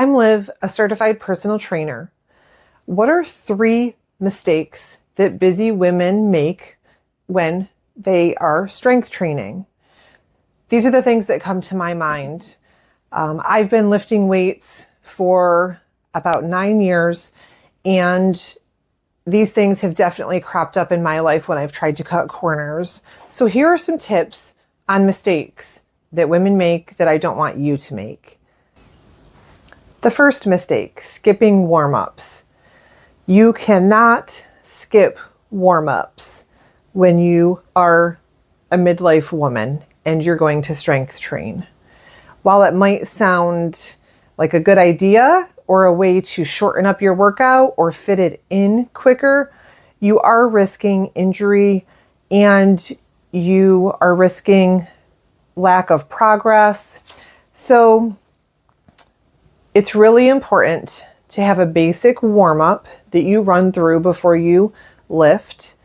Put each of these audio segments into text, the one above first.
I'm Liv, a certified personal trainer. What are 3 mistakes that busy women make when they are strength training? These are the things that come to my mind. I've been lifting weights for about 9 years, and these things have definitely cropped up in my life when I've tried to cut corners. So here are some tips on mistakes that women make that I don't want you to make. The first mistake, skipping warm-ups. You cannot skip warm-ups when you are a midlife woman and you're going to strength train. While it might sound like a good idea or a way to shorten up your workout or fit it in quicker, you are risking injury and you are risking lack of progress. So it's really important to have a basic warm-up that you run through before you lift.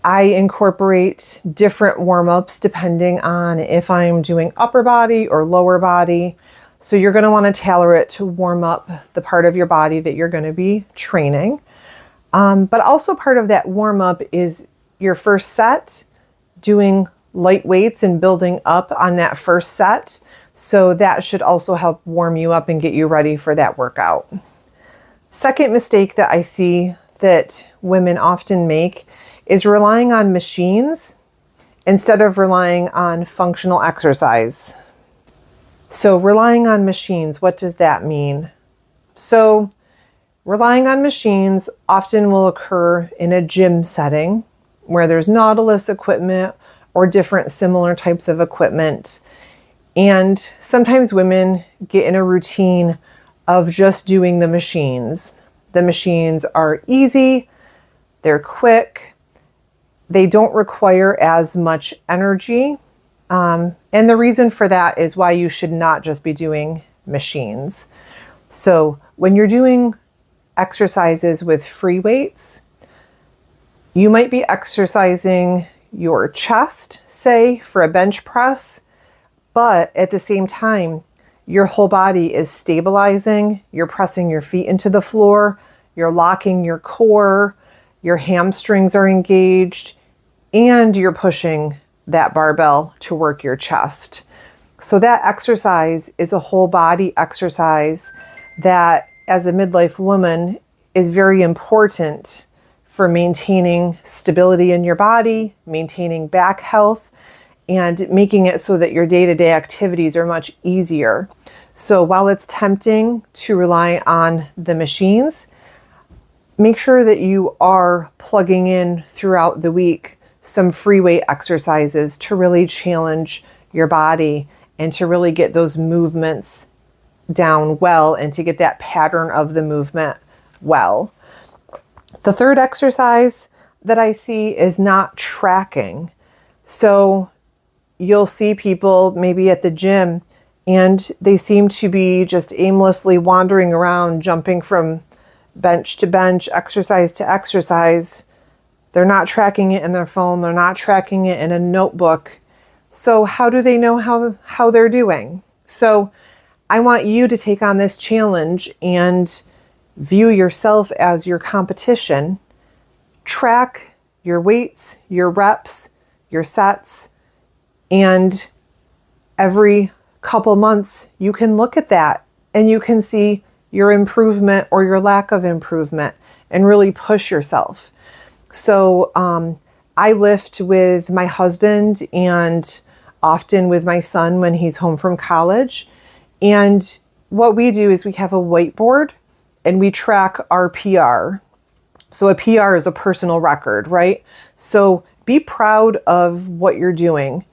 I incorporate different warm-ups depending on if I'm doing upper body or lower body. So you're going to want to tailor it to warm up the part of your body that you're going to be training. But also part of that warm-up is your first set, doing light weights and building up on that first set. So that should also help warm you up and get you ready for that workout. Second mistake that I see that women often make is relying on machines instead of relying on functional exercise. So relying on machines, what does that mean? So relying on machines often will occur in a gym setting where there's Nautilus equipment or different similar types of equipment. And sometimes women get in a routine of just doing the machines. The machines are easy, they're quick, they don't require as much energy. And the reason for that is why you should not just be doing machines. So when you're doing exercises with free weights, you might be exercising your chest, say, for a bench press, but at the same time, your whole body is stabilizing. You're pressing your feet into the floor. You're locking your core. Your hamstrings are engaged. And you're pushing that barbell to work your chest. So that exercise is a whole body exercise that, as a midlife woman, is very important for maintaining stability in your body, maintaining back health, and making it so that your day-to-day activities are much easier. So while it's tempting to rely on the machines, make sure that you are plugging in throughout the week some free weight exercises to really challenge your body and to really get those movements down well and to get that pattern of the movement well. The third exercise that I see is not tracking. So you'll see people maybe at the gym and they seem to be just aimlessly wandering around, jumping from bench to bench, exercise to exercise. They're not tracking it in their phone. They're not tracking it in a notebook. So how do they know how they're doing? So I want you to take on this challenge and view yourself as your competition. Track your weights, your reps, your sets, and every couple months you can look at that and you can see your improvement or your lack of improvement and really push yourself. So I lift with my husband and often with my son when he's home from college. And what we do is we have a whiteboard and we track our PR. So a PR is a personal record, right? So be proud of what you're doing.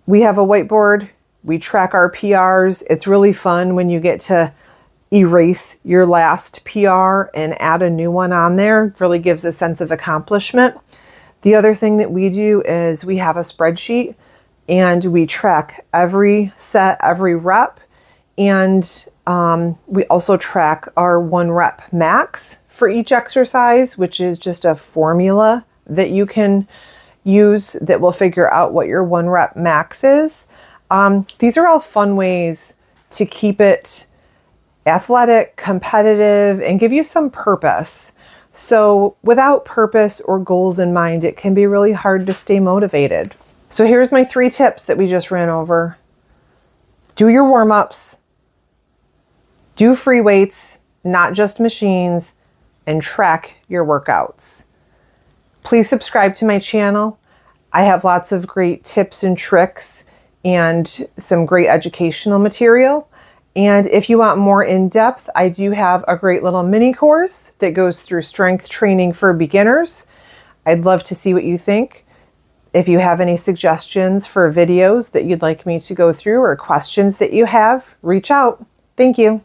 We have a whiteboard. We track our PRs. It's really fun when you get to erase your last PR and add a new one on there. It really gives a sense of accomplishment. The other thing that we do is we have a spreadsheet and we track every set, every rep. And we also track our 1 rep max for each exercise, which is just a formula that you can use that will figure out what your 1 rep max is. These are all fun ways to keep it athletic, competitive, and give you some purpose. So without purpose or goals in mind, it can be really hard to stay motivated. So here's my 3 tips that we just ran over. Do your warm-ups, do free weights, not just machines, and track your workouts. Please subscribe to my channel. I have lots of great tips and tricks and some great educational material. And if you want more in depth, I do have a great little mini course that goes through strength training for beginners. I'd love to see what you think. If you have any suggestions for videos that you'd like me to go through or questions that you have, reach out. Thank you.